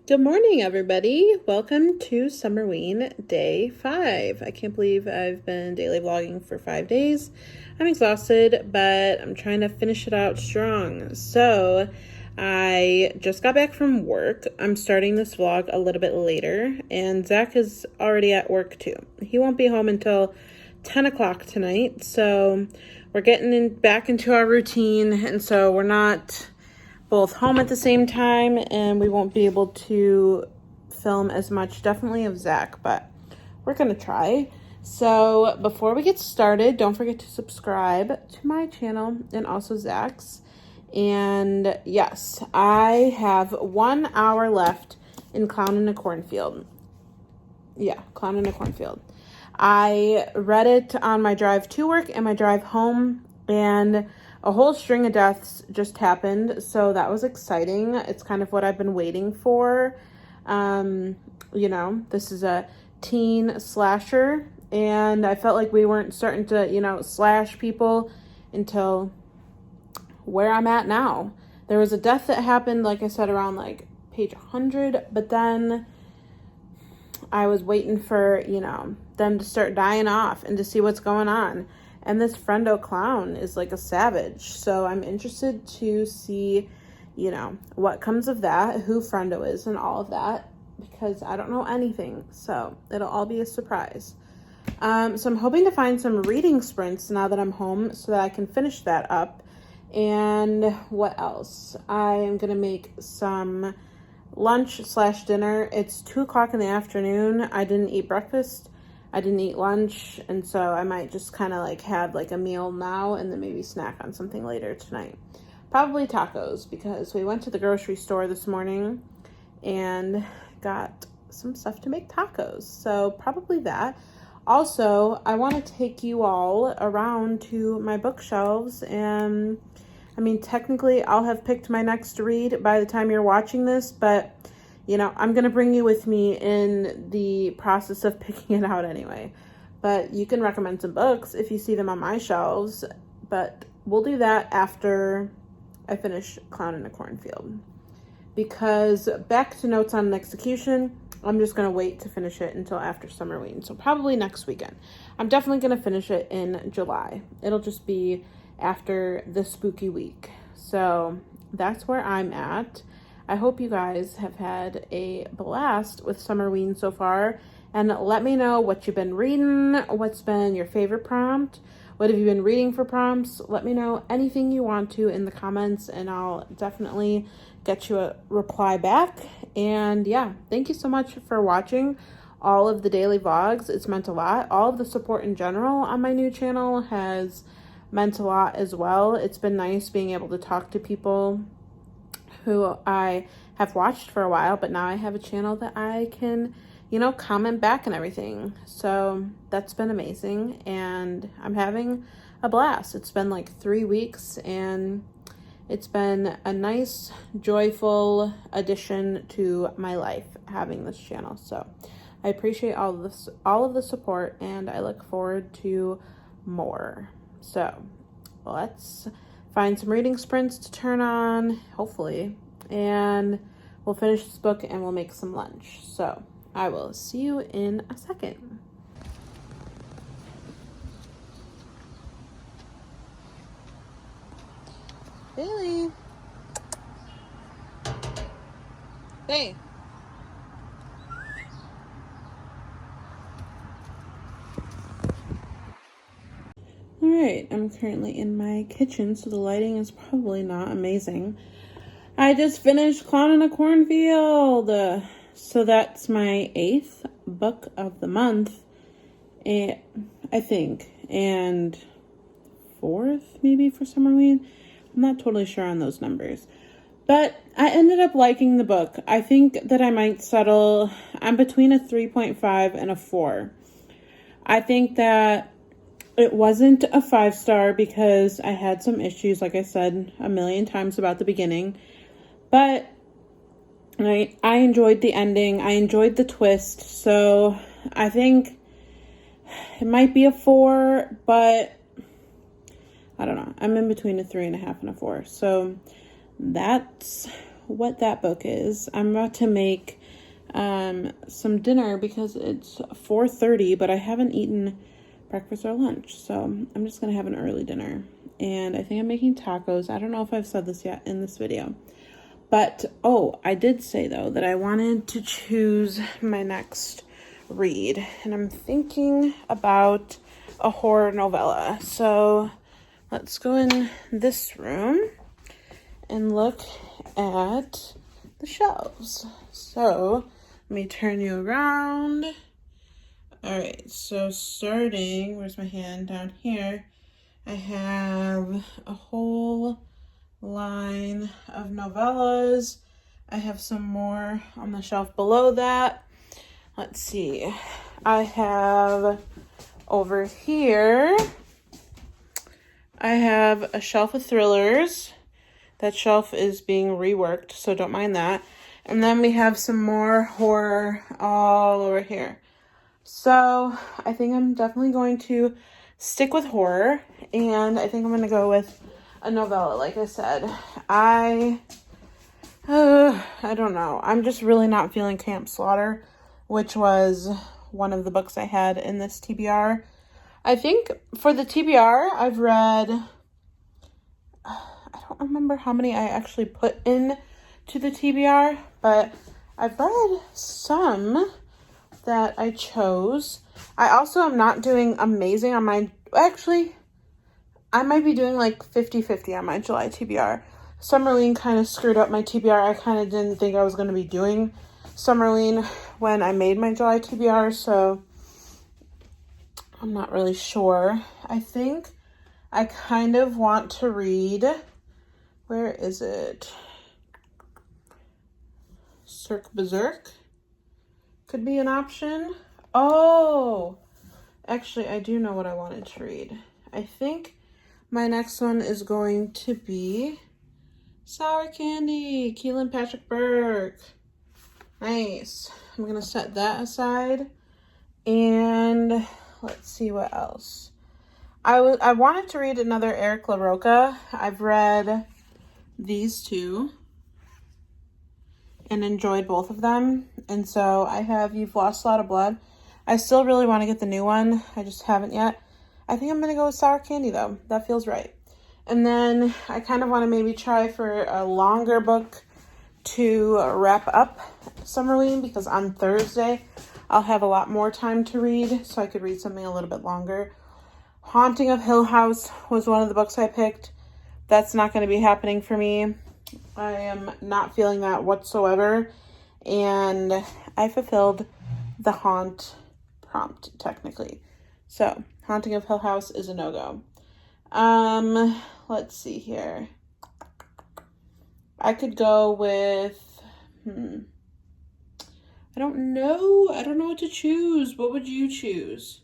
Good morning, everybody. Welcome to Summerween Day 5. I can't believe I've been daily vlogging for 5 days. I'm exhausted, but I'm trying to finish it out strong. So, I just got back from work. I'm starting this vlog a little bit later, and Zach is already at work too. He won't be home until 10 o'clock tonight, so we're getting back into our routine, and so we're not both home at the same time, and we won't be able to film as much, definitely, of Zach, but we're gonna try. So before we get started, don't forget to subscribe to my channel and also Zach's. And yes, I have 1 hour left in Clown in a Cornfield. Yeah, Clown in a Cornfield. I read it on my drive to work and my drive home, and a whole string of deaths just happened, so that was exciting. It's kind of what I've been waiting for. This is a teen slasher, and I felt like we weren't starting to, slash people until where I'm at now. There was a death that happened, like I said, around like page 100, but then I was waiting for, them to start dying off and to see what's going on. And this friendo clown is like a savage. So I'm interested to see, what comes of that, who friendo is and all of that, because I don't know anything. So it'll all be a surprise. So I'm hoping to find some reading sprints now that I'm home so that I can finish that up. And what else? I am going to make some lunch/dinner. It's 2 o'clock in the afternoon. I didn't eat breakfast. I didn't eat lunch, and so I might just kind of like have like a meal now and then maybe snack on something later tonight. Probably tacos, because we went to the grocery store this morning and got some stuff to make tacos. So probably that. Also, I want to take you all around to my bookshelves, and technically I'll have picked my next read by the time you're watching this, but I'm going to bring you with me in the process of picking it out anyway. But you can recommend some books if you see them on my shelves. But we'll do that after I finish Clown in a Cornfield. Because back to Notes on an Execution, I'm just going to wait to finish it until after Summerween. So probably next weekend. I'm definitely going to finish it in July. It'll just be after the spooky week. So that's where I'm at. I hope you guys have had a blast with Summerween so far, and let me know what you've been reading, what's been your favorite prompt, what have you been reading for prompts. Let me know anything you want to in the comments, and I'll definitely get you a reply back. And yeah, thank you so much for watching all of the daily vlogs. It's meant a lot. All of the support in general on my new channel has meant a lot as well. It's been nice being able to talk to people who I have watched for a while, but now I have a channel that I can, comment back and everything. So that's been amazing, and I'm having a blast. It's been like 3 weeks, and it's been a nice, joyful addition to my life having this channel. So I appreciate all of the support, and I look forward to more. So let's find some reading sprints to turn on, hopefully, and we'll finish this book and we'll make some lunch. So I will see you in a second. Bailey. Hey. Alright, I'm currently in my kitchen, so the lighting is probably not amazing. I just finished Clown in a Cornfield, so that's my 8th book of the month, I think, and 4th maybe for Summerween. I'm not totally sure on those numbers, but I ended up liking the book. I think that I might settle, I'm between a 3.5 and a 4. I think that it wasn't a 5-star because I had some issues, like I said a million times about the beginning. But I enjoyed the ending. I enjoyed the twist. So I think it might be a 4, but I don't know. I'm in between a 3.5 and a 4. So that's what that book is. I'm about to make some dinner because it's 4:30, but I haven't eaten breakfast or lunch, so I'm just gonna have an early dinner. And I think I'm making tacos. I don't know if I've said this yet in this video, but I did say though that I wanted to choose my next read, and I'm thinking about a horror novella. So let's go in this room and look at the shelves. So let me turn you around. All right, so starting, where's my hand? Down here, I have a whole line of novellas. I have some more on the shelf below that. Let's see. I have over here, I have a shelf of thrillers. That shelf is being reworked, so don't mind that. And then we have some more horror all over here. So I think I'm definitely going to stick with horror, and I think I'm going to go with a novella. Like I said, I don't know. I'm just really not feeling Camp Slaughter, which was one of the books I had in this TBR. I think for the TBR, I've read, I don't remember how many I actually put in to the TBR, but I've read some that I chose. I also am not doing amazing on my, actually, I might be doing like 50-50 on my July TBR. Summerween kind of screwed up my TBR. I kind of didn't think I was going to be doing Summerween when I made my July TBR, so I'm not really sure. I think I kind of want to read, where is it? Cirque Berserk could be an option. Oh, actually, I do know what I wanted to read. I think my next one is going to be Sour Candy, Keelan Patrick Burke. Nice. I'm going to set that aside. And let's see what else. I wanted to read another Eric LaRocca. I've read these two and enjoyed both of them. And so I have You've Lost a Lot of Blood. I still really want to get the new one. I just haven't yet. I think I'm going to go with Sour Candy though. That feels right. And then I kind of want to maybe try for a longer book to wrap up Summerween, because on Thursday I'll have a lot more time to read, so I could read something a little bit longer. Haunting of Hill House was one of the books I picked. That's not going to be happening for me. I am not feeling that whatsoever, and I fulfilled the haunt prompt technically. So Haunting of Hill House is a no-go. Let's see here. I could go with, I don't know what to choose. What would you choose?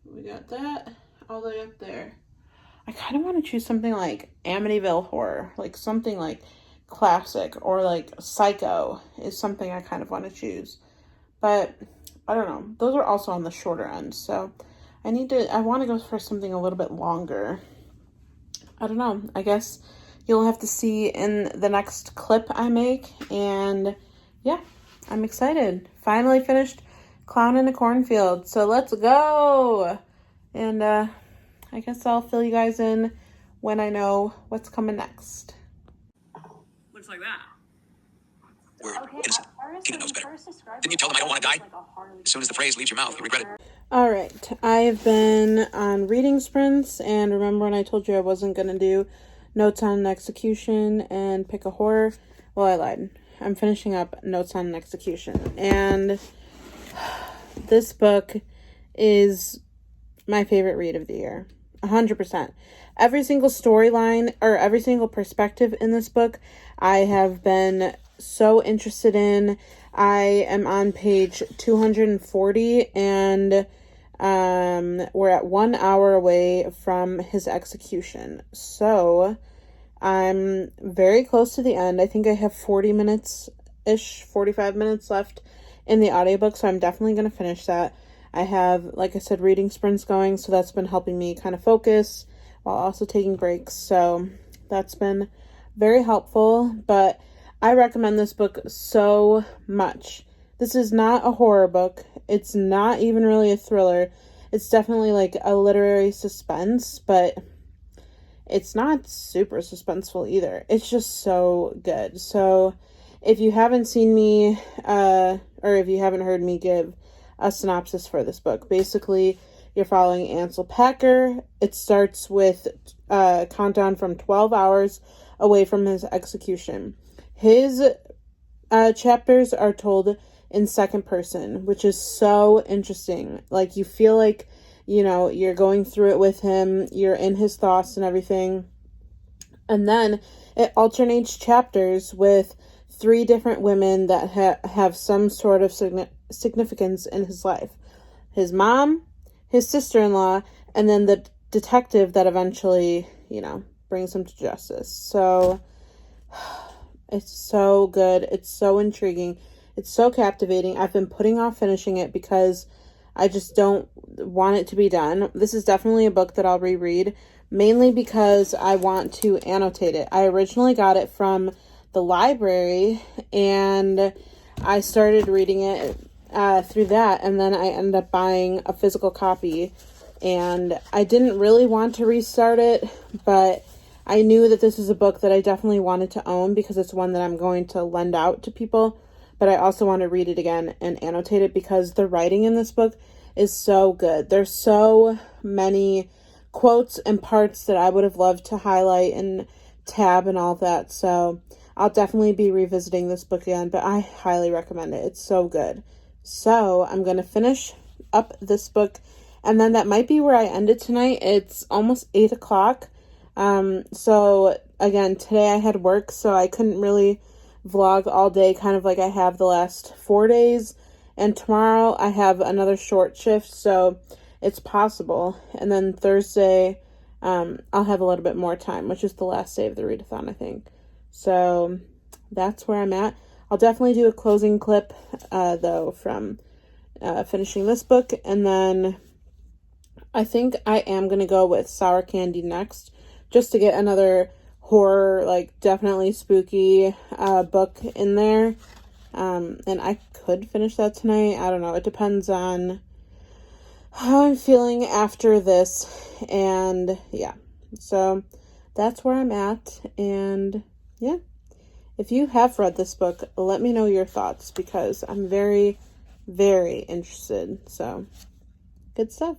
We got that all the way up there. I kind of want to choose something like Amityville Horror, like something like classic, or like Psycho is something I kind of want to choose. But I don't know. Those are also on the shorter end, so I want to go for something a little bit longer. I don't know. I guess you'll have to see in the next clip I make. And yeah, I'm excited. Finally finished Clown in a Cornfield. So let's go. And I guess I'll fill you guys in when I know what's coming next. Looks like that. We're innocent. Tina knows better. Didn't you tell them I don't want to die? As soon as the phrase leaves your mouth, you regret it. All right. I've been on reading sprints, and remember when I told you I wasn't going to do Notes on an Execution and pick a horror? Well, I lied. I'm finishing up Notes on an Execution, and this book is my favorite read of the year. 100%. Every single storyline or every single perspective in this book I have been so interested in. I am on page 240, and we're at 1 hour away from his execution. So I'm very close to the end. I think I have 40 minutes-ish, 45 minutes left in the audiobook, so I'm definitely going to finish that. I have, like I said, reading sprints going, so that's been helping me kind of focus while also taking breaks. So that's been very helpful, but I recommend this book so much. This is not a horror book. It's not even really a thriller. It's definitely like a literary suspense, but it's not super suspenseful either. It's just so good. So if you haven't seen me, or if you haven't heard me give a synopsis for this book, basically you're following Ansel Packer. It starts with a countdown from 12 hours away from his execution. His chapters are told in second person, which is so interesting. Like, you feel like, you know, you're going through it with him, you're in his thoughts and everything. And then it alternates chapters with 3 different women that have some sort of significance in his life. His mom, his sister-in-law, and then the detective that eventually, you know, brings him to justice. So it's so good. It's so intriguing. It's so captivating. I've been putting off finishing it because I just don't want it to be done. This is definitely a book that I'll reread, mainly because I want to annotate it. I originally got it from the library, and I started reading it through that, and then I ended up buying a physical copy, and I didn't really want to restart it, but I knew that this is a book that I definitely wanted to own because it's one that I'm going to lend out to people, but I also want to read it again and annotate it because the writing in this book is so good. There's so many quotes and parts that I would have loved to highlight and tab and all that, so I'll definitely be revisiting this book again, but I highly recommend it. It's so good. So I'm going to finish up this book, and then that might be where I end it tonight. It's almost 8 o'clock. So again, today I had work, so I couldn't really vlog all day, kind of like I have the last 4 days. And tomorrow I have another short shift, so it's possible. And then Thursday, I'll have a little bit more time, which is the last day of the readathon, I think. So that's where I'm at. I'll definitely do a closing clip, though, from finishing this book. And then I think I am going to go with Sour Candy next, just to get another horror, like, definitely spooky book in there. And I could finish that tonight. I don't know. It depends on how I'm feeling after this. And yeah, so that's where I'm at. And yeah, if you have read this book, let me know your thoughts because I'm very, very interested. So good stuff.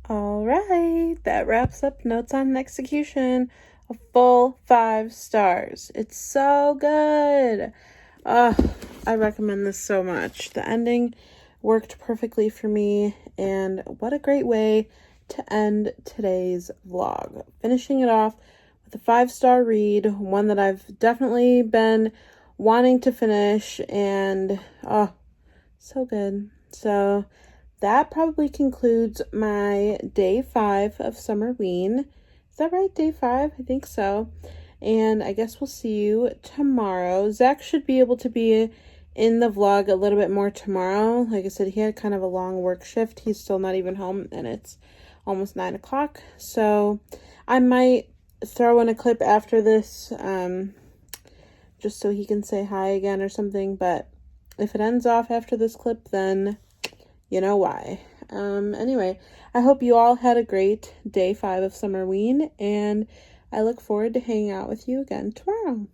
All right, that wraps up Notes on Execution. A full 5 stars. It's so good. I recommend this so much. The ending worked perfectly for me, and what a great way to end today's vlog. Finishing it off with a 5-star read, one that I've definitely been wanting to finish, and so good. So that probably concludes my day 5 of Summerween. Is that right? Day 5? I think so. And I guess we'll see you tomorrow. Zach should be able to be in the vlog a little bit more tomorrow. Like I said, he had kind of a long work shift. He's still not even home, and it's almost 9 o'clock. So I might throw in a clip after this, just so he can say hi again or something. But if it ends off after this clip, then you know why. Anyway, I hope you all had a great day 5 of Summerween, and I look forward to hanging out with you again tomorrow.